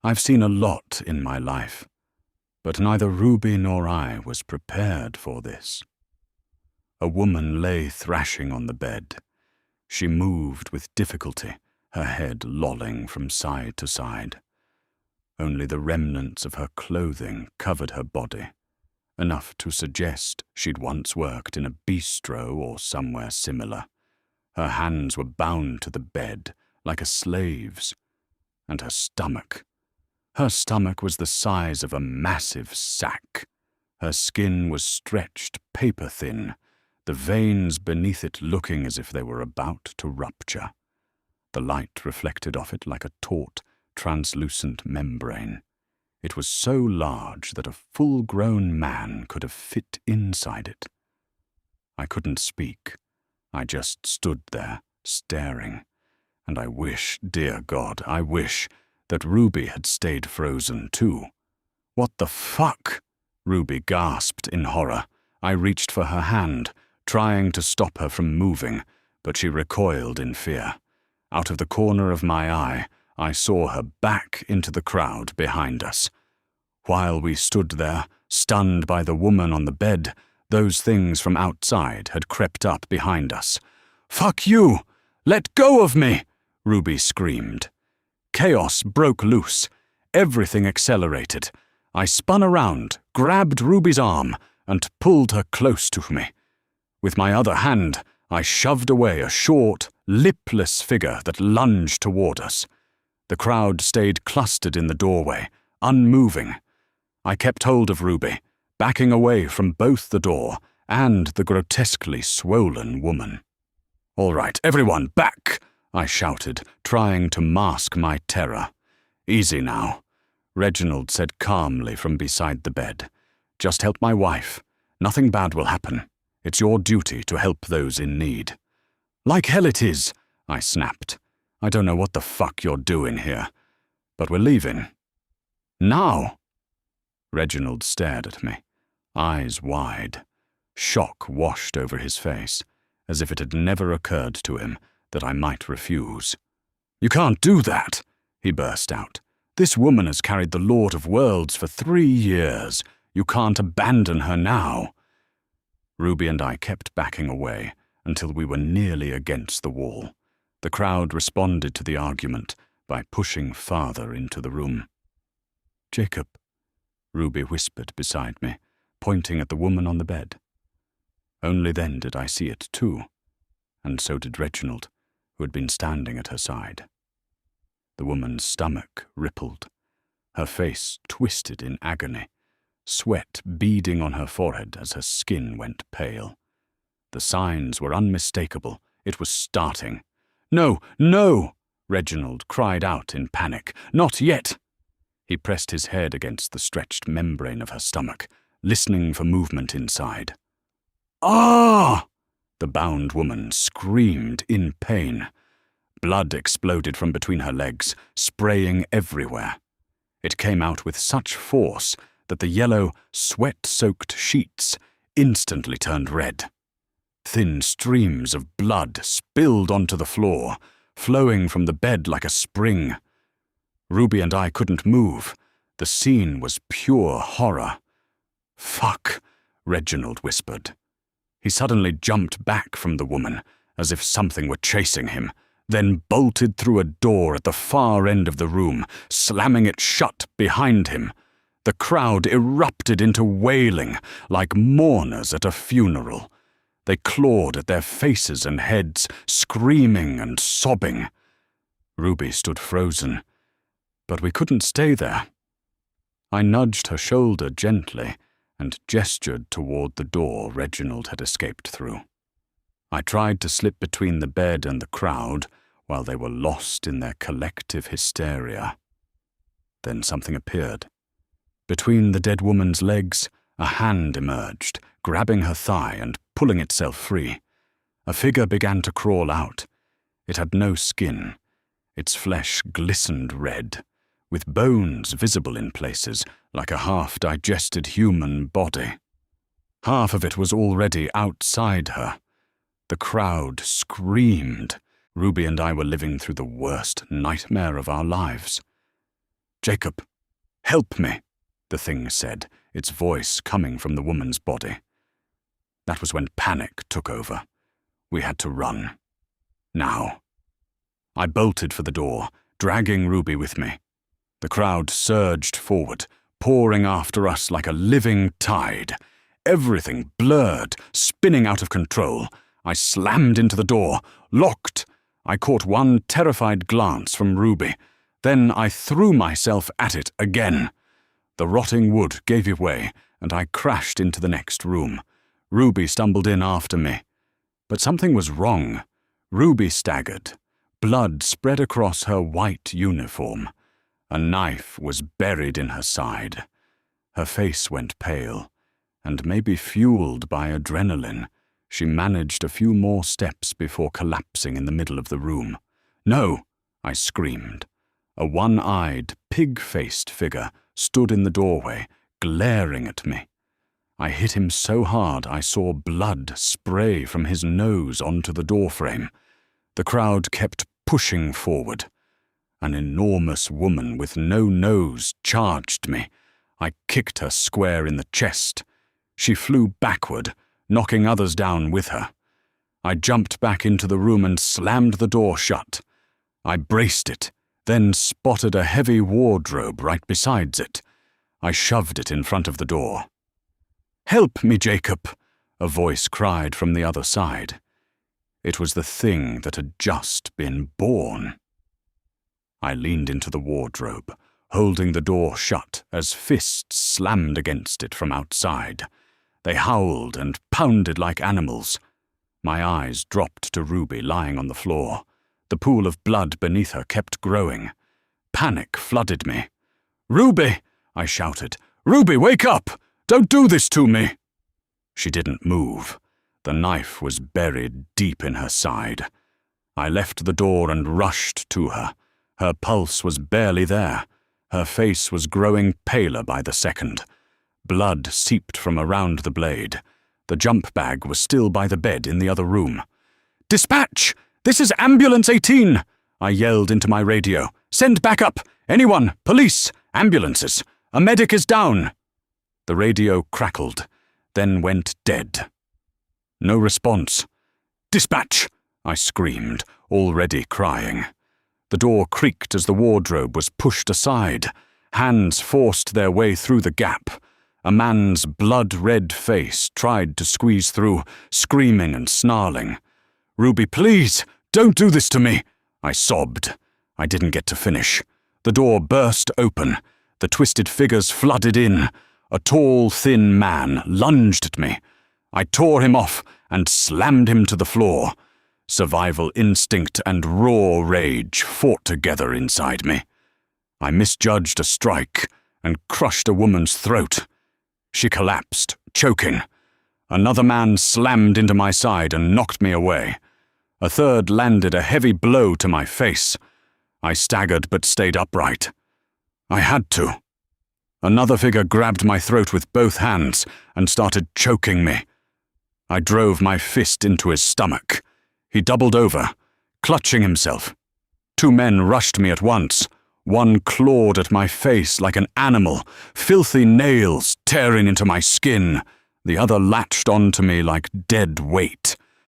I've seen a lot in my life, but neither Ruby nor I was prepared for this. A woman lay thrashing on the bed. She moved with difficulty, her head lolling from side to side. Only the remnants of her clothing covered her body, enough to suggest she'd once worked in a bistro or somewhere similar. Her hands were bound to the bed like a slave's, and her stomach was the size of a massive sack. Her skin was stretched paper-thin, the veins beneath it looking as if they were about to rupture. The light reflected off it like a taut, translucent membrane. It was so large that a full-grown man could have fit inside it. I couldn't speak. I just stood there, staring. And I wish, dear God, I wish that Ruby had stayed frozen too. "What the fuck?" Ruby gasped in horror. I reached for her hand, trying to stop her from moving, but she recoiled in fear. Out of the corner of my eye, I saw her back into the crowd behind us. While we stood there, stunned by the woman on the bed, those things from outside had crept up behind us. "Fuck you! Let go of me!" Ruby screamed. Chaos broke loose. Everything accelerated. I spun around, grabbed Ruby's arm, and pulled her close to me. With my other hand, I shoved away a short, lipless figure that lunged toward us. The crowd stayed clustered in the doorway, unmoving. I kept hold of Ruby, backing away from both the door and the grotesquely swollen woman. "All right, everyone, back!" I shouted, trying to mask my terror. "Easy now," Reginald said calmly from beside the bed. "Just help my wife. Nothing bad will happen. It's your duty to help those in need." "Like hell it is," I snapped. "I don't know what the fuck you're doing here, but we're leaving." "Now?" Reginald stared at me, eyes wide. Shock washed over his face, as if it had never occurred to him that I might refuse. "You can't do that," he burst out. "This woman has carried the Lord of Worlds for 3 years. You can't abandon her now." Ruby and I kept backing away until we were nearly against the wall. The crowd responded to the argument by pushing farther into the room. "Jacob," Ruby whispered beside me, pointing at the woman on the bed. Only then did I see it too, and so did Reginald, who had been standing at her side. The woman's stomach rippled, her face twisted in agony, sweat beading on her forehead as her skin went pale. The signs were unmistakable. It was starting. "No, no!" Reginald cried out in panic. "Not yet!" He pressed his head against the stretched membrane of her stomach, listening for movement inside. "Ah!" The bound woman screamed in pain. Blood exploded from between her legs, spraying everywhere. It came out with such force that the yellow, sweat-soaked sheets instantly turned red. Thin streams of blood spilled onto the floor, flowing from the bed like a spring. Ruby and I couldn't move. The scene was pure horror. "Fuck," Reginald whispered. He suddenly jumped back from the woman, as if something were chasing him, then bolted through a door at the far end of the room, slamming it shut behind him. The crowd erupted into wailing, like mourners at a funeral. They clawed at their faces and heads, screaming and sobbing. Ruby stood frozen, but we couldn't stay there. I nudged her shoulder gently and gestured toward the door Reginald had escaped through. I tried to slip between the bed and the crowd while they were lost in their collective hysteria. Then something appeared. Between the dead woman's legs, a hand emerged, grabbing her thigh and pulling itself free. A figure began to crawl out. It had no skin. Its flesh glistened red, with bones visible in places, like a half-digested human body. Half of it was already outside her. The crowd screamed. Ruby and I were living through the worst nightmare of our lives. "Jacob, help me," the thing said, its voice coming from the woman's body. That was when panic took over. We had to run. Now. I bolted for the door, dragging Ruby with me. The crowd surged forward, pouring after us like a living tide. Everything blurred, spinning out of control. I slammed into the door, locked. I caught one terrified glance from Ruby. Then I threw myself at it again. The rotting wood gave way, and I crashed into the next room. Ruby stumbled in after me. But something was wrong. Ruby staggered. Blood spread across her white uniform. A knife was buried in her side. Her face went pale, and maybe fueled by adrenaline, she managed a few more steps before collapsing in the middle of the room. "No!" I screamed. A one-eyed, pig-faced figure stood in the doorway, glaring at me. I hit him so hard I saw blood spray from his nose onto the doorframe. The crowd kept pushing forward. An enormous woman with no nose charged me. I kicked her square in the chest. She flew backward, knocking others down with her. I jumped back into the room and slammed the door shut. I braced it, then spotted a heavy wardrobe right beside it. I shoved it in front of the door. "Help me, Jacob," a voice cried from the other side. It was the thing that had just been born. I leaned into the wardrobe, holding the door shut as fists slammed against it from outside. They howled and pounded like animals. My eyes dropped to Ruby lying on the floor. The pool of blood beneath her kept growing. Panic flooded me. "Ruby!" I shouted. "Ruby, wake up! Don't do this to me!" She didn't move. The knife was buried deep in her side. I left the door and rushed to her. Her pulse was barely there. Her face was growing paler by the second. Blood seeped from around the blade. The jump bag was still by the bed in the other room. "Dispatch! This is Ambulance 18! I yelled into my radio. "Send backup! Anyone! Police! Ambulances! A medic is down!" The radio crackled, then went dead. No response. "Dispatch!" I screamed, already crying. The door creaked as the wardrobe was pushed aside. Hands forced their way through the gap. A man's blood-red face tried to squeeze through, screaming and snarling. "Ruby, please, don't do this to me!" I sobbed. I didn't get to finish. The door burst open. The twisted figures flooded in. A tall, thin man lunged at me. I tore him off and slammed him to the floor. Survival instinct and raw rage fought together inside me. I misjudged a strike and crushed a woman's throat. She collapsed, choking. Another man slammed into my side and knocked me away. A third landed a heavy blow to my face. I staggered but stayed upright. I had to. Another figure grabbed my throat with both hands and started choking me. I drove my fist into his stomach. He doubled over, clutching himself. Two men rushed me at once. One clawed at my face like an animal, filthy nails tearing into my skin. The other latched onto me like dead weight.